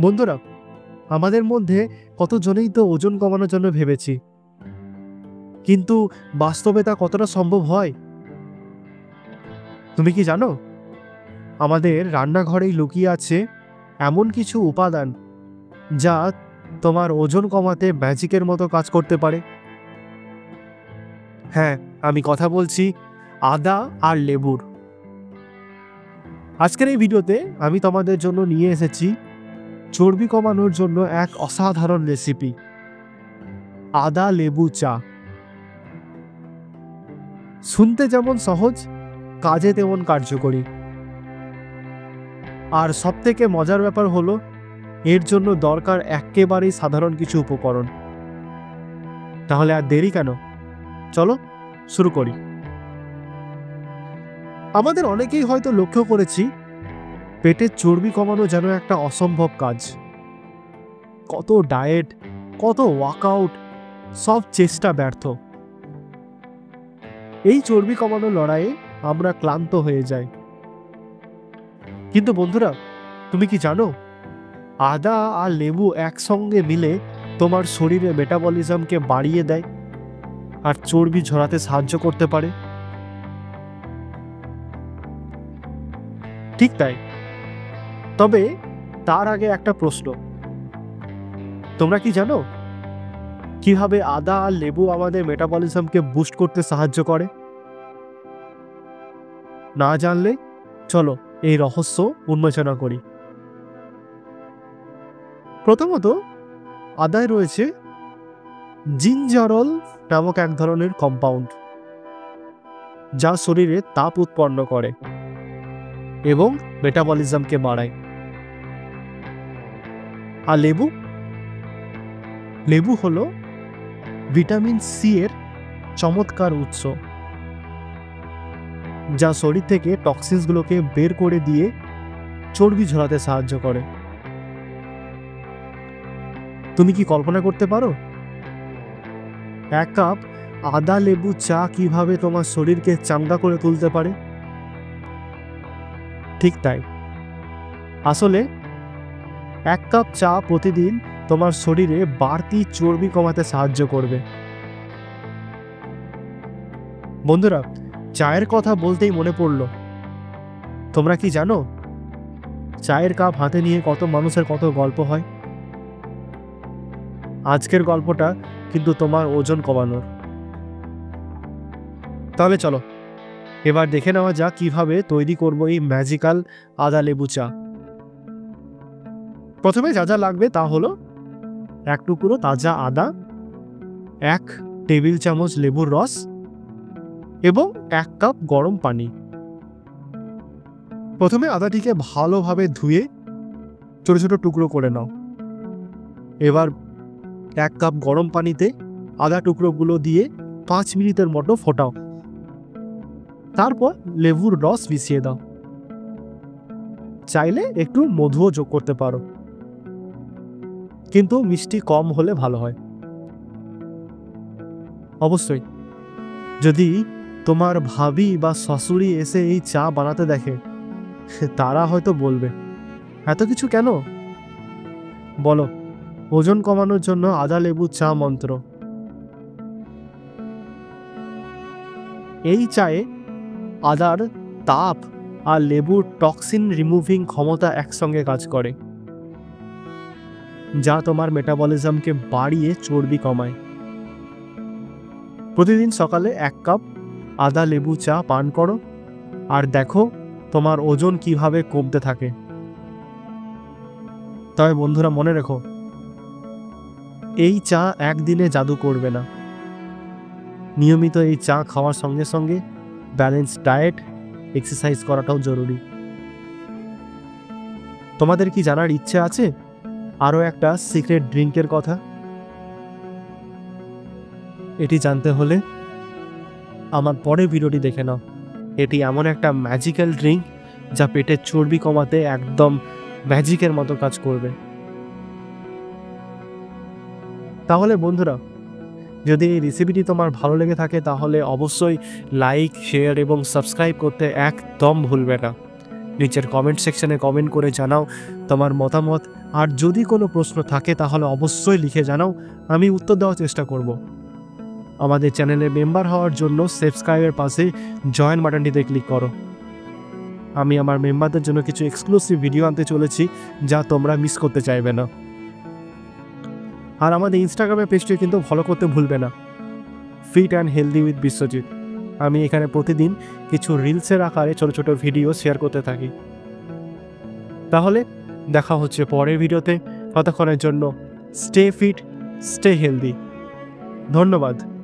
বন্ধুরা, আমাদের মধ্যে কতজনেই তো ওজন কমানোর জন্য ভেবেছি, কিন্তু বাস্তবে তা কতটা সম্ভব হয়? তুমি কি জানো, আমাদের রান্নাঘরেই লুকিয়ে আছে এমন কিছু উপাদান যা তোমার ওজন কমাতে ম্যাজিকের মতো কাজ করতে পারে। হ্যাঁ, আমি কথা বলছি আদা আর লেবুর। আজকের এই ভিডিওতে আমি তোমাদের জন্য নিয়ে এসেছি চর্বি কমানোর জন্য এক অসাধারণ রেসিপি, আদা লেবু চা। শুনতে যেমন সহজ, কাজে তেমন কার্যকরী। আর সবথেকে মজার ব্যাপার হলো, এর জন্য দরকার একেবারেই সাধারণ কিছু উপকরণ। তাহলে আর দেরি কেন, চলো শুরু করি। আমাদের অনেকেই হয়তো লক্ষ্য করেছি, পেটের চর্বি কমানো যেন একটা অসম্ভব কাজ। কত ডায়েট, কত ওয়ার্কআউট, সব চেষ্টা ব্যর্থ। এই চর্বি কমানোর লড়াইয়ে আমরা ক্লান্ত হয়ে যাই। কিন্তু বন্ধুরা, তুমি কি জানো, আদা আর লেবু একসঙ্গে মিলে তোমার শরীরে মেটাবলিজমকে বাড়িয়ে দেয় আর চর্বি ঝরাতে সাহায্য করতে পারে। ঠিক তাই। তবে তার আগে একটা প্রশ্ন, তোমরা কি জানো কিভাবে আদা আর লেবু আমাদের মেটাবলিজমকে বুস্ট করতে সাহায্য করে? না জানলে চলো এই রহস্য উন্মোচনা করি। প্রথমত, আদায় রয়েছে জিঞ্জারল নামক এক ধরনের কম্পাউন্ড, যা শরীরে তাপ উৎপন্ন করে এবং মেটাবলিজমকে বাড়ায়। আর লেবু হলো ভিটামিন সি এর চমৎকার উৎস, যা শরীর থেকে টক্সিনসগুলোকে বের করে দিয়ে চর্বি ঝরাতে সাহায্য করে। তুমি কি কল্পনা করতে পারো এক কাপ আদা লেবু চা কিভাবে তোমার শরীরকে চাঙ্গা করে তুলতে পারে? ঠিক তাই। আসলে এক কাপ চা প্রতিদিন তোমার শরীরে বাড়তি চর্বি কমাতে সাহায্য করবে। বন্ধুরা, চায়ের কথা বলতেই মনে পড়ল, তোমরা কি জানো চায়ের কাপ হাতে নিয়ে কত মানুষের কত গল্প হয়? আজকের গল্পটা কিন্তু তোমার ওজন কমানোর। তাহলে চলো এবার দেখে নেওয়া যাক কিভাবে তৈরি করব এই ম্যাজিক্যাল আদা লেবু চা। প্রথমে যা যা লাগবে তা হলো এক টুকরো তাজা আদা, 1 টেবিল চামচ লেবুর রস এবং 1 কাপ গরম পানি। প্রথমে আদাটিকে ভালোভাবে ধুয়ে ছোট ছোট টুকরো করে নাও। এবার 1 কাপ গরম পানিতে আদা টুকরোগুলো দিয়ে 5 মিনিটের মতো ফোটাও। তারপর লেবুর রস মিশিয়ে দাও। চাইলে একটু মধুও যোগ করতে পারো, কিন্তু মিষ্টি কম হলে ভালো হয়। অবশ্যই যদি তোমার ভাবি বা শাশুড়ি এসে এই চা বানাতে দেখে, তারা হয়তো বলবে, এত কিছু কেন? বলো, ওজন কমানোর জন্য আদা লেবু চা মন্ত্র। এই চায়ে আদার তাপ আর লেবুর টক্সিন রিমুভিং ক্ষমতা একসঙ্গে কাজ করে, যা তোমার মেটাবলিজমকে বাড়িয়ে চর্বি কমায়। প্রতিদিন সকালে 1 কাপ আদা লেবু চা পান করো আর দেখো তোমার ওজন কিভাবে কমতে থাকে। তবে বন্ধুরা, মনে রেখো, এই চা একদিনে জাদু করবে না। নিয়মিত এই চা খাওয়ার সঙ্গে সঙ্গে ব্যালেন্স ডায়েট, এক্সারসাইজ করাটাও জরুরি। তোমাদের কি জানার ইচ্ছে আছে আরও একটা সিক্রেট ড্রিঙ্কের কথা? এটি জানতে হলে আমার পরের ভিডিওটি দেখে নাও। এটি এমন একটা ম্যাজিক্যাল ড্রিঙ্ক যা পেটের চর্বি কমাতে একদম ম্যাজিকের মতো কাজ করবে। তাহলে বন্ধুরা, যদি এই রেসিপিটি তোমার ভালো লেগে থাকে তাহলে অবশ্যই লাইক, শেয়ার এবং সাবস্ক্রাইব করতে একদম ভুলবে না। নিচের কমেন্ট সেকশনে কমেন্ট করে জানাও তোমার মতামত আর যদি কোনো প্রশ্ন থাকে তাহলে অবশ্যই লিখে জানাও, আমি উত্তর দেওয়ার চেষ্টা করব। আমাদের চ্যানেলে মেম্বার হওয়ার জন্য সাবস্ক্রাইবের পাশে জয়েন বাটনটিতে ক্লিক করো। আমি আমার মেম্বারদের জন্য কিছু এক্সক্লুসিভ ভিডিও আনতে চলেছি যা তোমরা মিস করতে চাইবে না। আর আমাদের ইনস্টাগ্রামের পেজটি কিন্তু ফলো করতে ভুলবে না, fit and healthy with Biswajit. আমি এখানে প্রতিদিন কিছু রিলসের আকারে ছোট ছোট ভিডিও শেয়ার করতে থাকি। তাহলে দেখা হচ্ছে পরের ভিডিওতে। ততক্ষণের জন্য স্টে ফিট, স্টে হেলদি। ধন্যবাদ।